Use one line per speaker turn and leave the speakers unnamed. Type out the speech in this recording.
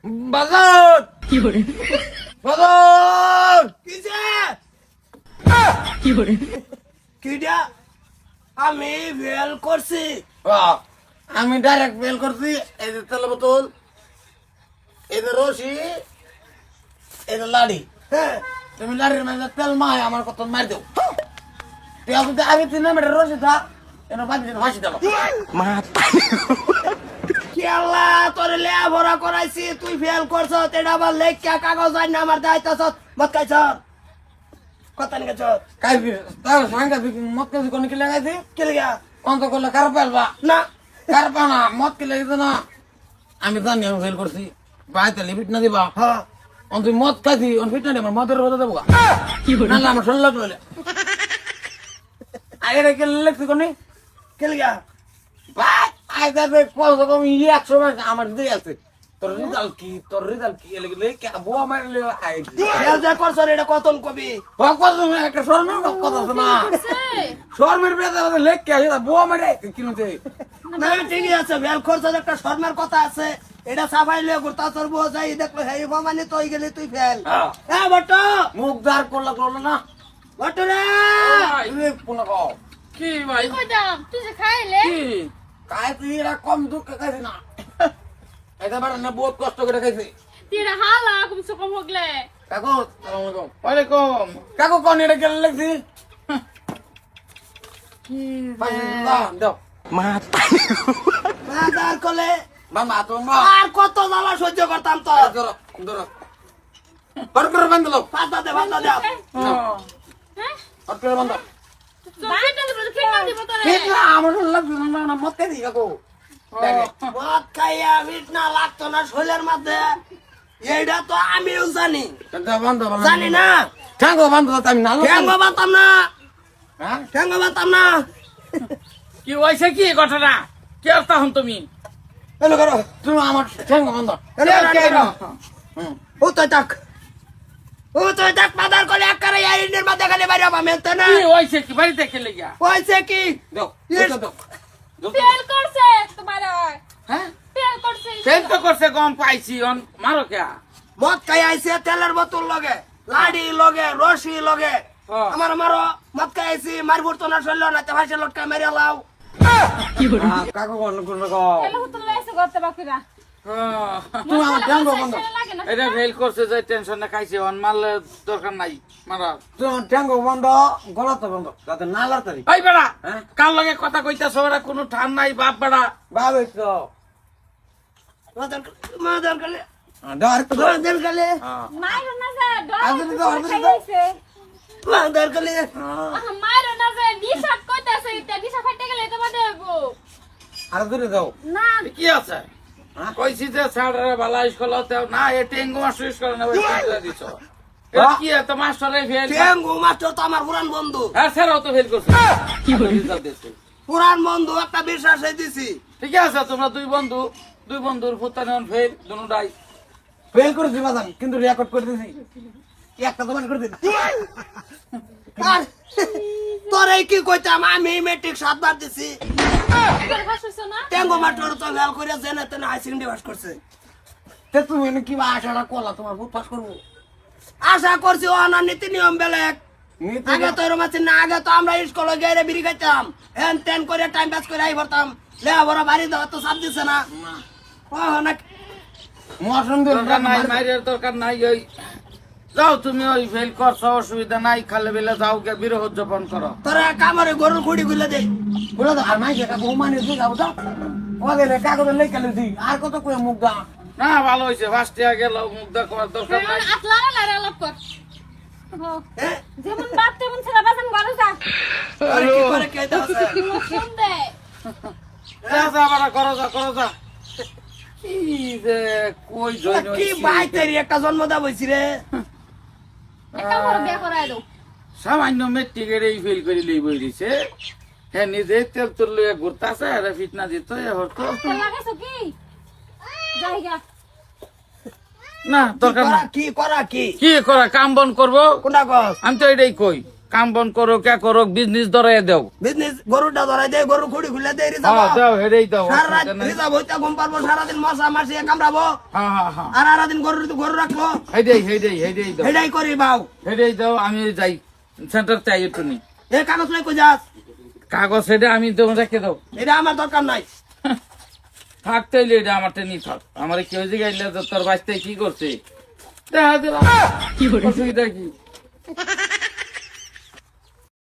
বাজার বাজার
কিডা আমি ফেল করছি।
আমি ডাইরেক্ট ফেল করছি। এই যে তেল বোতল, এই যে রশি, এই যে লাড়ি।
হ্যাঁ
তুমি লাড়ির মাঝে তেল মায় আমার কত মার দেও। তেল যদি আগে 3 মিনিট রশি থা এনে বাঁধি দিন ফাঁসি দিল।
কেলা তোর লেভরা করাইছি, তুই ফেল করছ। এটা আবার লেখা কাগজ আইন আমার দায়িত্ব মত খাইছ কথা নিয়ে গেছ
কাইবি তার সাংঘাতিক মদ কাজি কোন কি লাগাইছি
কে লিগা
অন্ত করলে কার পালবা
না
কার পানা মদ কি লাগাইছে না। আমি জানি আমি ফেল করছি। বাইতে লিমিট না দিবা।
হ্যাঁ
অন্ত মদ খাইছি অন ফিট না আমার মদের বদলে দেবো না আমার শুনল লইলে আগে কে লেখছি কোনি
কে লিগা
ভাই আই যাবে কত কম 100 মাস আমার দিয়ে আছে। তোর রেজাল্ট কি এলে কে বুয়া মারলে আই
ফেল যে করছ এটা কতন কবি
কত একটা শর্মের কথা আছে না। শর্মের বেদা লেখ কে আসে বুয়া মারে কিনতে
না ঠিকই আছে। ফেল করছ একটা শর্মের কথা আছে। এটা সাফাই লিয়ে ঘুরতা তোর বউ যাই দেখলো হেই বামানি তুই গেলি তুই ফেল। হ্যাঁ বট
মুখ দাঁড় করলো না
বট রে
পুনঃ কও
কি ভাই কইতাম তুই যে খাইলে
কি কাই তুই এরা কম দুঃখ খাইছি না। এটা বাড়া না বহুত কষ্ট করে খাইছি।
তিরা হালা কমসে কম হগলে
কাকু আসসালামু আলাইকুম। ওয়ালাইকুম। কাকু কোন এটা কে লেখছি
কি
দাও
বাজার কলে
বাবা তোমা
আর কত জ্বালা সহ্য করতাম তো।
ধরো ধরো বরকর বান্ধলো
পাতা দে
হ্যাঁ
বরকর বান্ধ
বাইটা দিব খেলা দিব তোরে
ঠিক না আমার লাগবে না মত কে দি কাকু
মদ খাইয়া বিট না লাগতো না শরীরের মধ্যে। এইটা তো আমিও জানি
বান্ধ
জানি না।
ঠ্যাঙ্গো বান্ধ আমি নালো
ঠ্যাঙ্গ বাতাম না
হ্যাঁ
ঠ্যাঙ্গ বাতাম না।
কি হয়েছে কি ঘটনা কি অবস্থা হন তুমি
এলো করো
তুমি আমার ঠ্যাঙ্গো বান্ধ
ও তো তাক বাজার করে একবারে আইনের মধ্যে খালি বাইরে বা মেলতে না।
কি হয়েছে কি বাড়িতে খেলে গিয়া
হয়েছে কি
দাও
Yes.
দাও
ফেল করছে তোমার
হ্যাঁ
ফেল করছে
ফেল তো করছে গম পাইছি অন মারো কে
মদ খাই আইছে তেলের বোতল লগে লাড়ি লগে রশি লগে
হ্যাঁ।
আমার মারো মদ খাই আইছি মারবুর তো না শৈল না তে ভাইসে লটকা মেরে লাও।
কাকু কোন কোন কো
ফেল হতো লাইছে করতে বাকিরা
তুমি আমার ঠ্যাঙ্গো বান্ধ
লাগে না
এটা ফেল করছে যে টেনশন না খাইছে অন মারলে দরকার নাই মারা
তুমি আমার ঠ্যাঙ্গো বান্ধ গলাতে বান্ধ যাতে না লাড়তারি
এই বেড়া
হ্যাঁ?
কার লগে কথা কইতাছ ওরা কোনো ঠান নাই বাপ বেড়া
বাবে তো
মাদার কালে
দাও আর তো
মাদার কালে
মাইরো না যে
আজকে তো
ডর
আজকে তো-
খাইছে
মাদার কালে
মাইরো না যে নিশাত কইতাছে এটা নিশা ফাইতে গেলে তোমার দেব
আর দূরে দাও
না
কি আছে কইছি যে স্যার ভালো স্কুল তেও না এ টেঙ্গু মাস্টার স্কুল না ওই দিছ কি এত মাস্টারে ফেল
ঠ্যাঙ্গু মাস্টার তো আমার পুরান বন্ধু।
হ্যাঁ স্যার তো ফেল করছে কি রেজাল্ট দিছে
পুরান বন্ধু একটা বিশ্বাস দিছি।
ঠিক আছে তোমরা দুই বন্ধুর ফুতান ফেল দুটাই
ফেল করে দিবা জান কিন্তু রেকর্ড করে দিছি একটা তোমার করে দিন
আর তোরে কি কইতাম আমি মেট্রিক 7 বার দিছি।
তোর ভাষা না
ঠ্যাঙ্গু মাস্টার তো ফেল করে জেনে তেনে হাই সেকেন্ডারি পাস করছে।
তে তুমি এনে কি আশাটা করলা তোমার বুট পাস করবো
আশা করছি ও না নীতি নিয়ম বেলেগ।
নীতি
আগে তো এরকম আছে না, আগে তো আমরা স্কুলে গিয়ে বিড়ি খাইতাম হ্যান ত্যান করে টাইম পাস করে আই পড়তাম। লেখাপড়া বাড়ি দেওয়া তো চাপ দিচ্ছে না। ও না
মশন
দরকার নাই মাইরের দরকার নাই ওই যাও তুমি ওই ফেল করছো অসুবিধা নাই খালে বেলে যাও গে বিরহ উদযাপন করো
তোরা কামড়ে গরুর খুঁড়ি খুলে দে।
বলে তো আর মাই যেটা বউ মানে তুই যাও তো ওদের কাগজে লেখা লিখি আর কত করে মুখ দা
না ভালো হয়েছে ফার্স্টে গেল মুগ্ধা করার দরকার নাই
আতলারা লারা লাপ কর
হ্যাঁ?
যেমন বাপ তেমন ছেলে বাসন ঘরে যা
তোরা কি করে কে দাও স্যার?
শুন দে
যা যা বাড়া করো যা কি যে কই জয়েন
কি ভাই তেরি একটা জন্ম দা বইছি রে।
একটা বড় বিয়া করাই দাও
সামান্য মেট্রিকের এই ফেল করে লই বই দিছে হ্যাঁ নিজে তেল তোর লইয়া ঘুরতাছে আর ফিটনা দিত হতো
তেল লাগাইছো কি জায়গা
না দরকার নাই
কি করা কি
কি করা কাম বন করবো
কোনটা কস?
আমি তো এটাই কই কাম বন করো কে করো বিজনেস ধরে দাও
বিজনেস গরুটা ধরাই দে গরু খুঁড়ি খুলে দে
হ্যাঁ দাও হেরেই দাও
সারা রাত রিজার্ভ হইতে ঘুম পারবো সারাদিন মশা মাসি কামড়াবো
হ্যাঁ হ্যাঁ হ্যাঁ
আর সারাদিন গরু রাখবো
হেডেই দাও
এটাই করি বাউ
হেডেই দাও আমি যাই সেন্টার চাই একটু নি
এ কাগজ লই কই যাস
কাগজ হেডে আমি তোমার রেখে দাও
এটা আমার দরকার নাই
থাকতে হইলে এটা আমার টেনি থাক আমার কেউ জিগাইলে তোর বাঁচতে কি করছে দেখা দিলাম অসুবিধা কি